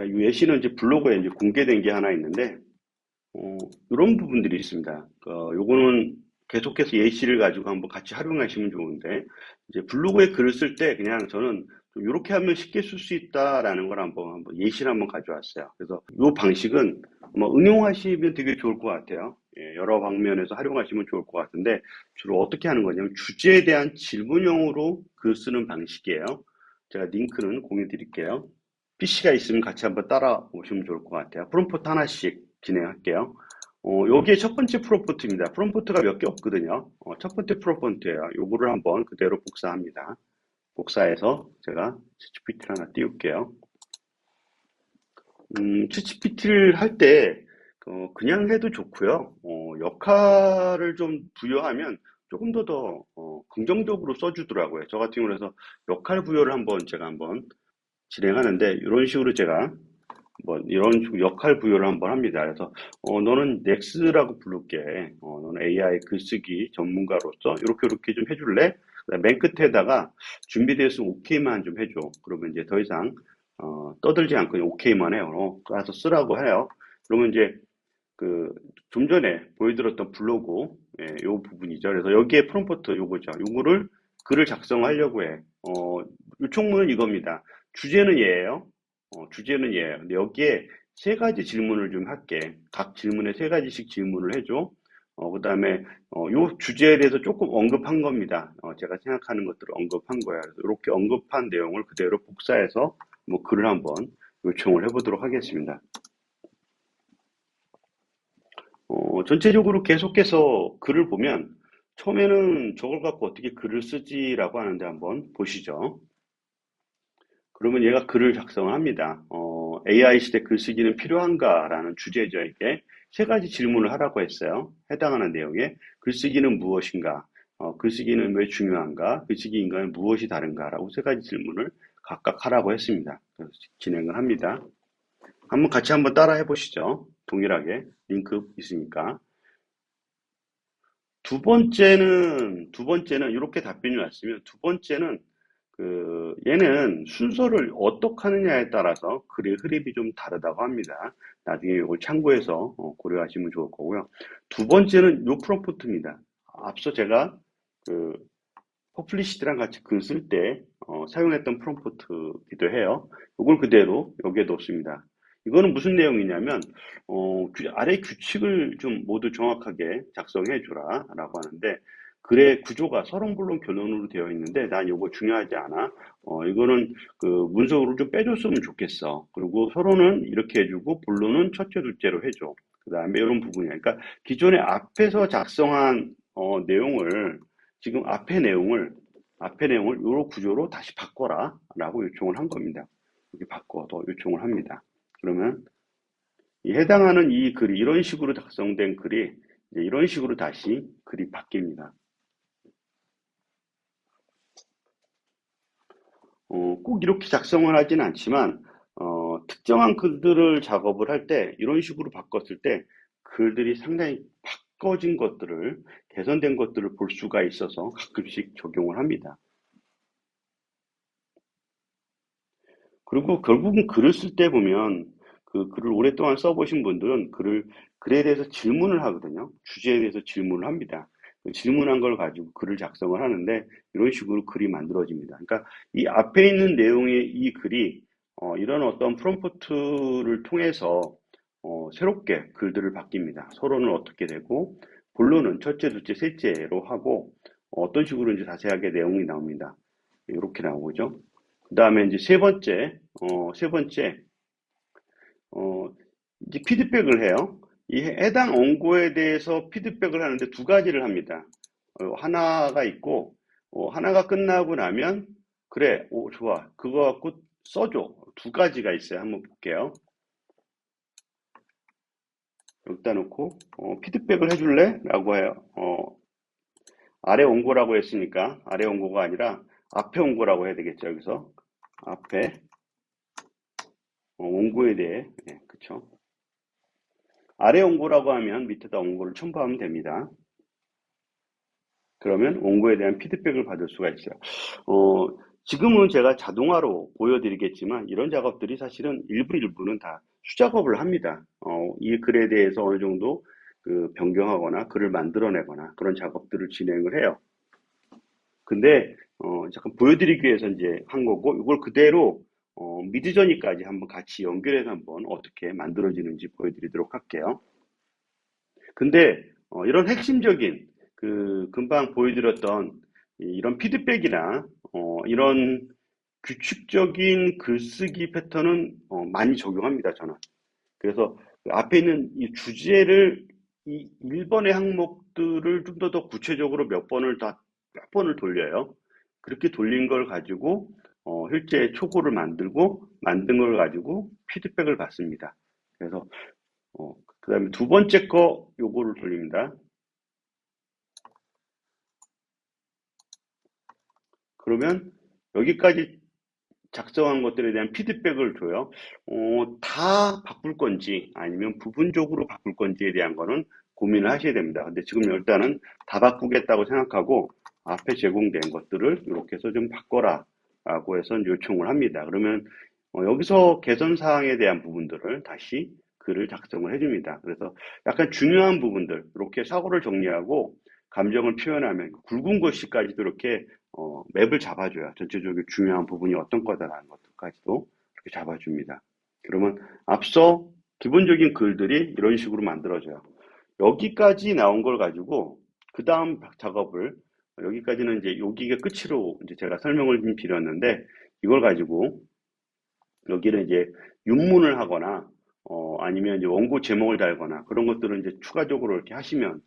이 예시는 이제 블로그에 이제 공개된 게 하나 있는데, 이런 부분들이 있습니다. 요거는 계속해서 예시를 가지고 한번 같이 활용하시면 좋은데, 이제 블로그에 글을 쓸 때 그냥 저는 좀 이렇게 하면 쉽게 쓸 수 있다라는 걸 한번 예시를 한번 가져왔어요. 그래서 이 방식은 응용하시면 되게 좋을 것 같아요. 예, 여러 방면에서 활용하시면 좋을 것 같은데, 주로 어떻게 하는 거냐면 주제에 대한 질문형으로 글 쓰는 방식이에요. 제가 링크는 공유 드릴게요. PC가 있으면 같이 한번 따라오시면 좋을 것 같아요. 프롬프트 하나씩 진행할게요. 여기에 첫 번째 프롬프트입니다. 프롬프트가 몇 개 없거든요. 첫 번째 프롬프트예요. 요거를 한번 그대로 복사합니다. 복사해서 제가 챗GPT를 하나 띄울게요. 챗GPT를 할 때, 그냥 해도 좋고요. 역할을 좀 부여하면 조금 더 긍정적으로 써주더라고요. 저 같은 경우는 해서 역할 부여를 제가 한번 진행하는데, 이런 식으로 제가 이런 식으로 역할 부여를 한번 합니다. 그래서 너는 넥스라고 부를게. 너는 AI 글쓰기 전문가로서 이렇게 좀 해줄래? 그다음에 맨 끝에다가 준비되었으면 오케이만 좀 해줘. 그러면 이제 더 이상 떠들지 않고 그냥 오케이만 해요. 가서 쓰라고 해요. 그러면 이제 그 좀 전에 보여드렸던 블로그 요 부분이죠. 그래서 여기에 프롬프트 요거죠. 요거를 글을 작성하려고 해. 요청문은 이겁니다. 주제는 얘예요. 주제는 얘예요. 근데 여기에 세 가지 질문을 좀 할게. 각 질문에 세 가지씩 질문을 해줘. 그다음에 요 주제에 대해서 조금 언급한 겁니다. 제가 생각하는 것들을 언급한 거야. 그래서 이렇게 언급한 내용을 그대로 복사해서 글을 한번 요청을 해보도록 하겠습니다. 전체적으로 계속해서 글을 보면 처음에는 저걸 갖고 어떻게 글을 쓰지라고 하는데 한번 보시죠. 그러면 얘가 글을 작성을 합니다. AI 시대 글쓰기는 필요한가라는 주제죠. 이게 세 가지 질문을 하라고 했어요. 해당하는 내용에 글쓰기는 무엇인가, 글쓰기는 왜 중요한가, 글쓰기 인간은 무엇이 다른가라고 세 가지 질문을 각각 하라고 했습니다. 그래서 진행을 합니다. 같이 한번 따라 해보시죠. 동일하게 링크 있으니까. 두 번째는 이렇게 답변이 왔으면 두 번째는 얘는 순서를 어떻게 하느냐에 따라서 글의 흐름이 좀 다르다고 합니다. 나중에 이걸 참고해서 고려하시면 좋을 거고요. 두 번째는 요 프롬프트입니다. 앞서 제가 그 퍼플리시드랑 같이 글 쓸 때 사용했던 프롬프트기도 해요. 이걸 그대로 여기에 넣습니다. 이거는 무슨 내용이냐면 아래 규칙을 좀 모두 정확하게 작성해 주라 라고 하는데, 글의 구조가 서론본론 결론으로 되어 있는데 난 이거 중요하지 않아. 이거는 그 문서로 좀 빼줬으면 좋겠어. 그리고 서론은 이렇게 해주고 본론은 첫째 둘째로 해줘. 그 다음에 이런 부분이야. 그러니까 기존에 앞에서 작성한 내용을 지금 앞에 내용을 요 구조로 다시 바꿔라 라고 요청을 한 겁니다. 이렇게 바꿔서 요청을 합니다. 그러면 해당하는 이 글이 이런 식으로 작성된 글이 이제 이런 식으로 다시 글이 바뀝니다. 꼭 이렇게 작성을 하진 않지만 특정한 글들을 작업을 할 때 이런 식으로 바꿨을 때 글들이 상당히 바꿔진 것들을, 개선된 것들을 볼 수가 있어서 가끔씩 적용을 합니다. 그리고 결국은 글을 쓸 때 보면 그 글을 오랫동안 써보신 분들은 글에 대해서 질문을 하거든요. 주제에 대해서 질문을 합니다. 그 질문한 걸 가지고 글을 작성을 하는데 이런 식으로 글이 만들어집니다. 그러니까 이 앞에 있는 내용의 이 글이 이런 어떤 프롬프트를 통해서 새롭게 글들을 바뀝니다. 서론은 어떻게 되고 본론은 첫째, 둘째, 셋째로 하고 어떤 식으로 이제 자세하게 내용이 나옵니다. 이렇게 나오죠. 그 다음에 이제 세 번째, 어, 이제 피드백을 해요. 이 해당 원고에 대해서 피드백을 하는데 두 가지를 합니다. 하나가 있고, 하나가 끝나고 나면, 그래, 오, 좋아. 그거 갖고 써줘. 두 가지가 있어요. 한번 볼게요. 여기다 놓고, 피드백을 해줄래? 라고 해요. 아래 원고라고 했으니까, 아래 원고가 아니라 앞에 원고라고 해야 되겠죠. 여기서. 앞에, 원고에 대해, 네, 그쵸. 아래 원고라고 하면 밑에다 원고를 첨부하면 됩니다. 그러면 원고에 대한 피드백을 받을 수가 있어요. 지금은 제가 자동화로 보여드리겠지만 이런 작업들이 사실은 일부는 다 수작업을 합니다. 이 글에 대해서 어느 정도 그 변경하거나 글을 만들어내거나 그런 작업들을 진행을 해요. 근데 잠깐 보여드리기 위해서 이제 한 거고 이걸 그대로 미드저니까지 한번 같이 연결해서 한번 어떻게 만들어지는지 보여드리도록 할게요. 근데 이런 핵심적인 그 금방 보여드렸던 이런 피드백이나 이런 규칙적인 글쓰기 패턴은 많이 적용합니다, 저는. 그래서 그 앞에 있는 이 주제를 이 1번의 항목들을 좀 더 구체적으로 몇 번을 돌려요. 그렇게 돌린 걸 가지고 실제 초고를 만들고 만든 걸 가지고 피드백을 받습니다. 그래서 그다음에 두 번째 거 요거를 돌립니다. 그러면 여기까지 작성한 것들에 대한 피드백을 줘요. 다 바꿀 건지 아니면 부분적으로 바꿀 건지에 대한 거는 고민을 하셔야 됩니다. 근데 지금 일단은 다 바꾸겠다고 생각하고 앞에 제공된 것들을 이렇게 해서 좀 바꿔라 라고 해서 요청을 합니다. 그러면 여기서 개선 사항에 대한 부분들을 다시 글을 작성을 해줍니다. 그래서 약간 중요한 부분들 이렇게 사고를 정리하고 감정을 표현하면 굵은 글씨까지도 이렇게 맵을 잡아줘요. 전체적으로 중요한 부분이 어떤 거다라는 것들까지도 이렇게 잡아줍니다. 그러면 앞서 기본적인 글들이 이런 식으로 만들어져요. 여기까지 나온 걸 가지고 그 다음 작업을 여기까지는 이제 여기가 끝으로 이제 제가 설명을 좀 드렸는데 이걸 가지고 여기는 이제 윤문을 하거나 아니면 이제 원고 제목을 달거나 그런 것들은 이제 추가적으로 이렇게 하시면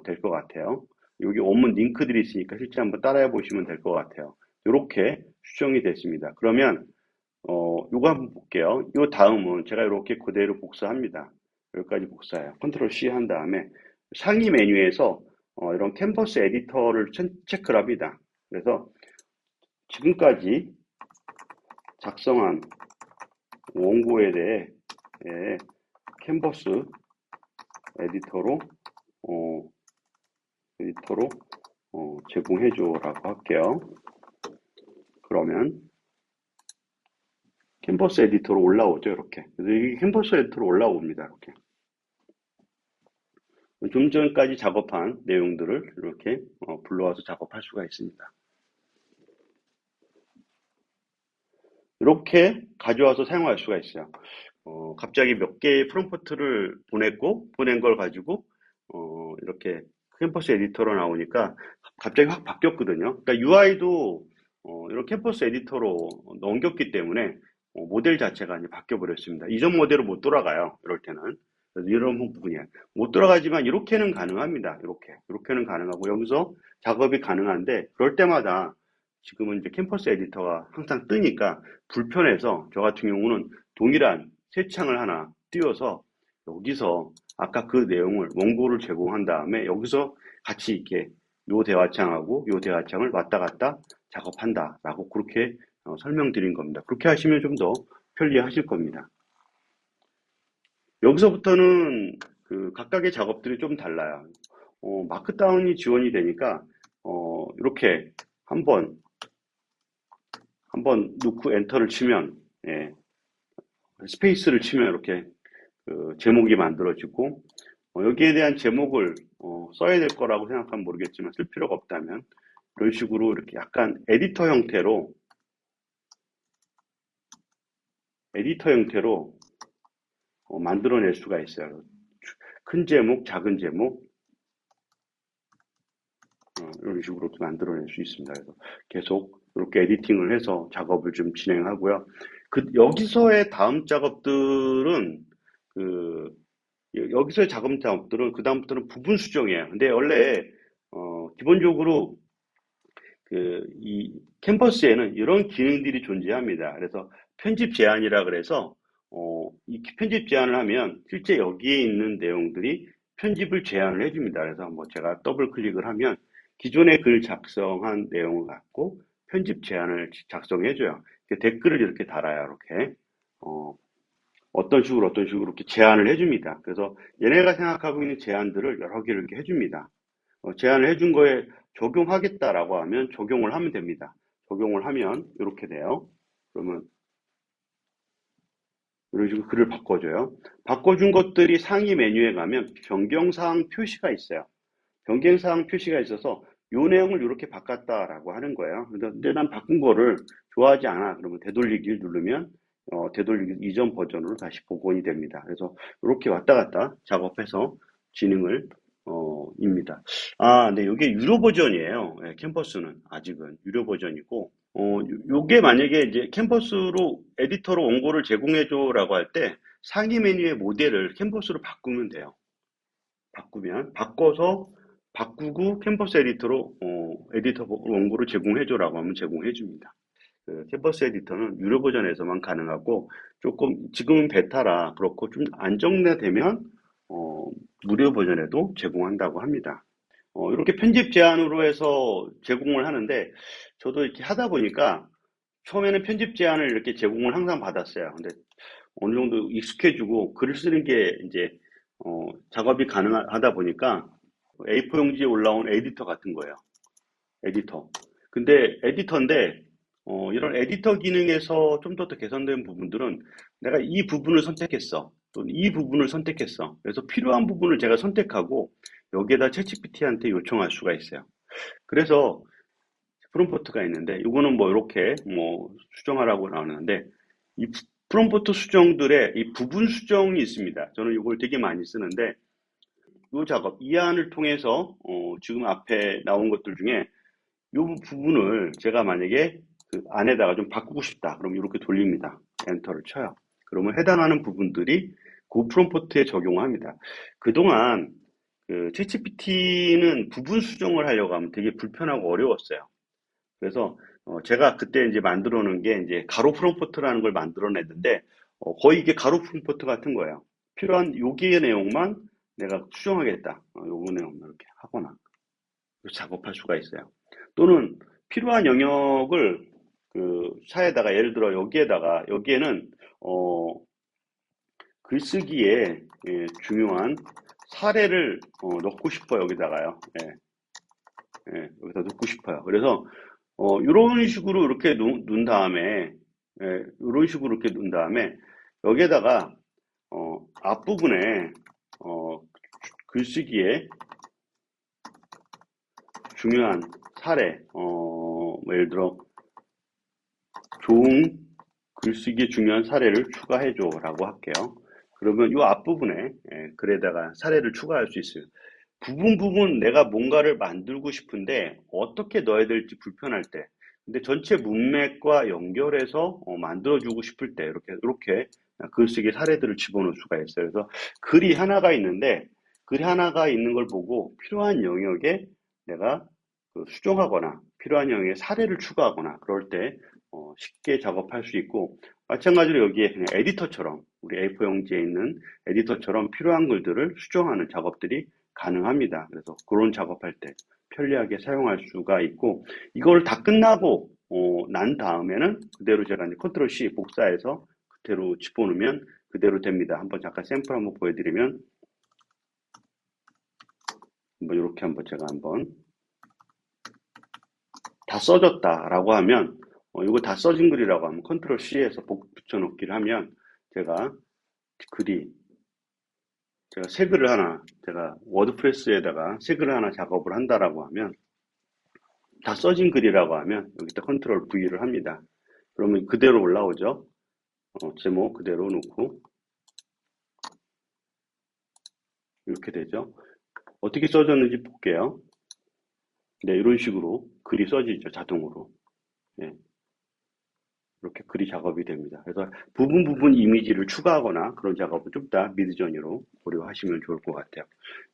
될 것 같아요. 여기 원문 링크들이 있으니까 실제 한번 따라해 보시면 될 것 같아요. 이렇게 수정이 됐습니다. 그러면 요거 한번 볼게요. 요 다음은 제가 이렇게 그대로 복사합니다. 여기까지 복사해요. 컨트롤 C 한 다음에 상위 메뉴에서 이런 캔버스 에디터를 체크를 합니다. 그래서 지금까지 작성한 원고에 대해 캔버스 에디터로 어, 에디터로 제공해줘라고 할게요. 그러면 캔버스 에디터로 올라오죠, 이렇게. 그래서 이 캔버스 에디터로 올라옵니다, 이렇게. 좀 전까지 작업한 내용들을 이렇게 불러와서 작업할 수가 있습니다. 이렇게 가져와서 사용할 수가 있어요. 갑자기 몇 개의 프롬프트를 보낸 걸 가지고 이렇게 캠퍼스 에디터로 나오니까 갑자기 확 바뀌었거든요. 그러니까 UI도 이런 캠퍼스 에디터로 넘겼기 때문에 모델 자체가 이제 바뀌어 버렸습니다. 이전 모델로 못 돌아가요. 이럴 때는. 그래서 이런 부분이에요. 못 돌아가지만 이렇게는 가능합니다. 이렇게는 가능하고 여기서 작업이 가능한데 그럴 때마다 지금은 이제 캠퍼스 에디터가 항상 뜨니까 불편해서 저 같은 경우는 동일한 새 창을 하나 띄워서 여기서 아까 그 내용을 원고를 제공한 다음에 여기서 같이 이렇게 요 대화창하고 요 대화창을 왔다 갔다 작업한다라고 그렇게 설명드린 겁니다. 그렇게 하시면 좀 더 편리하실 겁니다. 여기서부터는 그 각각의 작업들이 좀 달라요. 마크다운이 지원이 되니까 이렇게 한번 놓고 엔터를 치면 예, 스페이스를 치면 이렇게 그 제목이 만들어지고 여기에 대한 제목을 써야 될 거라고 생각하면 모르겠지만 쓸 필요가 없다면 이런 식으로 이렇게 약간 에디터 형태로 만들어낼 수가 있어요. 큰 제목, 작은 제목 이런 식으로 만들어낼 수 있습니다. 그래서 계속 이렇게 에디팅을 해서 작업을 좀 진행하고요. 여기서의 다음 작업들은 그 여기서의 작업들은 그 다음부터는 부분 수정이에요. 근데 원래 기본적으로 이 캔버스에는 이런 기능들이 존재합니다. 그래서 편집 제한이라 그래서 이 편집 제한을 하면 실제 여기에 있는 내용들이 편집을 제한을 해줍니다. 그래서 뭐 제가 더블 클릭을 하면 기존의 글 작성한 내용을 갖고 편집 제한을 작성해줘요. 댓글을 이렇게 달아요. 이렇게 어떤 식으로 이렇게 제한을 해줍니다. 그래서 얘네가 생각하고 있는 제한들을 여러 개를 이렇게 해줍니다. 제한을 해준 거에 적용하겠다라고 하면 적용을 하면 됩니다. 적용을 하면 이렇게 돼요. 그러면 이런 식으로 글을 바꿔줘요. 바꿔준 것들이 상위 메뉴에 가면 변경사항 표시가 있어요. 변경사항 표시가 있어서 요 내용을 이렇게 바꿨다라고 하는 거예요. 근데 난 바꾼 거를 좋아하지 않아. 그러면 되돌리기를 누르면 되돌리기 이전 버전으로 다시 복원이 됩니다. 그래서 이렇게 왔다 갔다 작업해서 진행을 입니다. 아, 네, 이게 유료 버전이에요. 네, 캠퍼스는 아직은 유료 버전이고, 요게 만약에 이제 캠퍼스로 에디터로 원고를 제공해줘라고 할 때 상위 메뉴의 모델을 캠퍼스로 바꾸면 돼요. 바꿔서 바꾸고 캠퍼스 에디터로 에디터 원고를 제공해줘라고 하면 제공해줍니다. 그 캠퍼스 에디터는 유료 버전에서만 가능하고 조금 지금은 베타라 그렇고 좀 안정되면 어, 무료 버전에도 제공한다고 합니다. 이렇게 편집 제한으로 해서 제공을 하는데 저도 이렇게 하다 보니까 처음에는 편집 제한을 이렇게 제공을 항상 받았어요. 근데 어느 정도 익숙해지고 글을 쓰는 게 이제 작업이 가능하다 보니까 A4 용지에 올라온 에디터 같은 거예요. 에디터. 근데 에디터인데 이런 에디터 기능에서 좀 더 개선된 부분들은 내가 이 부분을 선택했어. 또는 이 부분을 선택했어. 그래서 필요한 부분을 제가 선택하고 여기에다 챗GPT한테 요청할 수가 있어요. 그래서 프롬프트가 있는데 이거는 뭐 이렇게 뭐 수정하라고 나오는데 이 프롬프트 수정들의 이 부분 수정이 있습니다. 저는 이걸 되게 많이 쓰는데 이 작업 이안을 통해서 지금 앞에 나온 것들 중에 이 부분을 제가 만약에 그 안에다가 좀 바꾸고 싶다. 그럼 이렇게 돌립니다. 엔터를 쳐요. 그러면 해당하는 부분들이 그 프롬프트에 적용합니다. 그동안 그 챗GPT는 부분 수정을 하려고 하면 되게 불편하고 어려웠어요. 그래서 제가 그때 이제 만들어 놓은 게 이제 가로 프롬프트라는 걸 만들어 냈는데 거의 이게 가로 프롬프트 같은 거예요. 필요한 요기의 내용만 내가 수정하겠다. 요거 내용만 이렇게 하거나 작업할 수가 있어요. 또는 필요한 영역을 그 차에다가 예를 들어 여기에는 어, 글쓰기에 중요한 사례를 넣고 싶어요. 여기다가요. 예, 여기다 넣고 싶어요. 그래서 이런 식으로 이렇게 놓은 다음에 이런 식으로 이렇게 놓은 다음에 여기에다가 앞부분에 글쓰기에 중요한 사례 뭐 예를 들어 좋은 글쓰기에 중요한 사례를 추가해줘 라고 할게요. 그러면 이 앞부분에 글에다가 사례를 추가할 수 있어요. 부분 내가 뭔가를 만들고 싶은데 어떻게 넣어야 될지 불편할 때 근데 전체 문맥과 연결해서 만들어주고 싶을 때 이렇게 글쓰기 사례들을 집어넣을 수가 있어요. 그래서 글이 하나가 있는 걸 보고 필요한 영역에 내가 그 수정하거나 필요한 영역에 사례를 추가하거나 그럴 때 쉽게 작업할 수 있고 마찬가지로 여기에 그냥 에디터처럼 우리 A4 용지에 있는 에디터처럼 필요한 글들을 수정하는 작업들이 가능합니다. 그래서 그런 작업할 때 편리하게 사용할 수가 있고 이걸 다 끝나고 난 다음에는 그대로 제가 이제 컨트롤 C 복사해서 그대로 집어넣으면 그대로 됩니다. 한번 잠깐 샘플 한번 보여드리면 뭐 이렇게 한번 제가 한번 다 써졌다라고 하면 이거 다 써진 글이라고 하면 컨트롤 C에서 붙여넣기를 하면 제가 글이 제가 새 글을 하나 제가 워드프레스에다가 새 글을 하나 작업을 한다라고 하면 다 써진 글이라고 하면 여기다 컨트롤 V를 합니다. 그러면 그대로 올라오죠. 제목 그대로 놓고 이렇게 되죠. 어떻게 써졌는지 볼게요. 네, 이런 식으로 글이 써지죠. 자동으로. 네, 이렇게 글이 작업이 됩니다. 그래서 부분 이미지를 추가하거나 그런 작업은 좀 더 미드저니로 고려하시면 좋을 것 같아요.